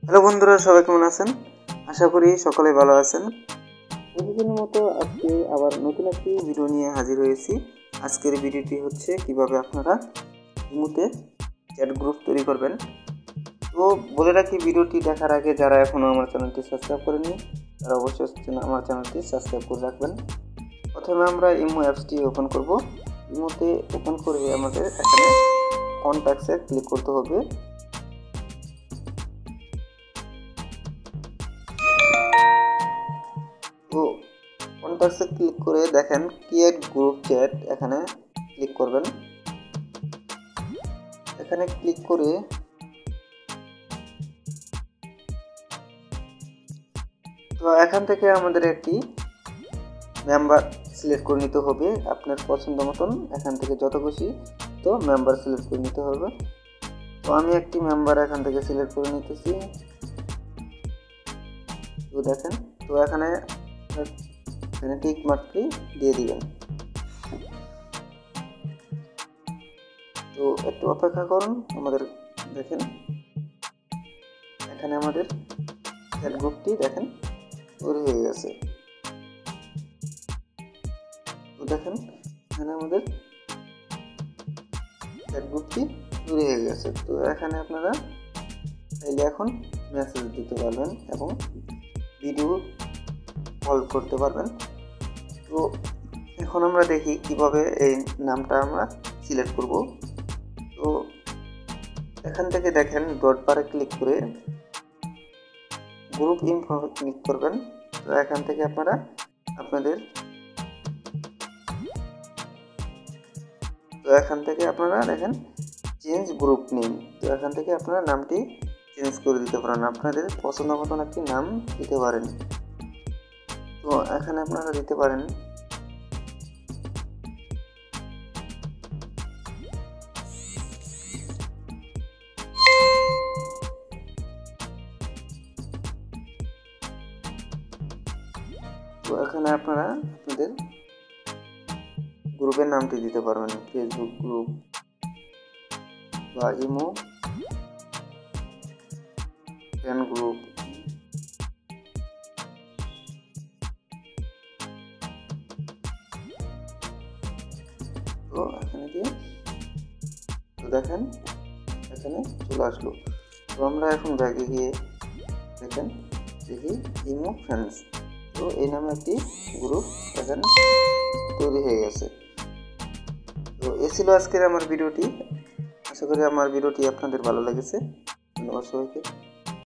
Hello বন্ধুরা, সবাই কেমন আছেন? আশা করি সকলে ভালো আছেন। প্রতিদিনের মতো আজকে আবার নতুন একটি ভিডিও নিয়ে হাজির হয়েছি। আজকের ভিডিওটি হচ্ছে কিভাবে আপনারা ইমোতে চ্যাট গ্রুপ তৈরি করবেন। তো বলে রাখি, ভিডিওটি দেখার আগে যারা এখনও আমার চ্যানেলটি সাবস্ক্রাইব করেনি তারা অবশ্যই আমার চ্যানেলটি সাবস্ক্রাইব করে রাখবেন। প্রথমে আমরা ইমো অ্যাপসটি ওপেন করব। ইমোতে ওপেন করে আমাদের এখানে কন্ট্যাক্টসে ক্লিক করতে হবে। তো কন্ট্যাক্টসে ক্লিক করে দেখেন ক্রিয়েট গ্রুপ চ্যাট, এখানে ক্লিক করবেন। এখানে ক্লিক করে তো এখান থেকে আমাদের একটি মেম্বার সিলেক্ট করে নিতে হবে আপনার পছন্দ মতন। এখান থেকে যত খুশি তো মেম্বার সিলেক্ট করে নিতে হবে। তো আমি একটি মেম্বার এখান থেকে সিলেক্ট করে নিতেছি। তো দেখেন, তো এখানে টিক মার্কটি দিয়ে দিবেন। তো একটু অপেক্ষা করুন। আমাদের দেখেন এখানে আমাদের চ্যাট গ্রুপটি দেখেন তৈরি হয়ে গেছে। তো দেখেন এখানে আমাদের চ্যাট গ্রুপটি তৈরি হয়ে গেছে। তো এখানে আপনারা চাইলে এখন মেসেজ দিতে পারবেন এবং ভিডিও কল করতে পারবেন। তো এখন আমরা দেখি কিভাবে এই নামটা আমরা সিলেক্ট করব। তো এখান থেকে দেখেন ডট বারে ক্লিক করে গ্রুপ ইনফো ক্লিক করবেন। তো এখান থেকে আপনারা দেখেন চেঞ্জ গ্রুপ নেম। তো এখান থেকে আপনারা নামটি চেঞ্জ করে দিতে পারেন, আপনাদের পছন্দ মতন একটি নাম দিতে পারেন। তো এখানে আপনারা দিতে পারেন তো এখানে আপনারা আপনাদের গ্রুপের নামটি দিতে পারবেন, ফেসবুক গ্রুপ বা ইমো ফ্রেন্ড গ্রুপ। তো এখানে দিয়ে তো দেখেন এখানে চলে আসলো। তো আমরা এখন ব্যাগে গিয়ে দেখি ইমো ফ্রেন্ডস। তো এই নামে একটি গ্রুপ এখানে তৈরি হয়ে গেছে। তো এ ছিল আজকের আমার ভিডিওটি। আশা করি আমার ভিডিওটি আপনাদের ভালো লেগেছে। ধন্যবাদ সবাইকে।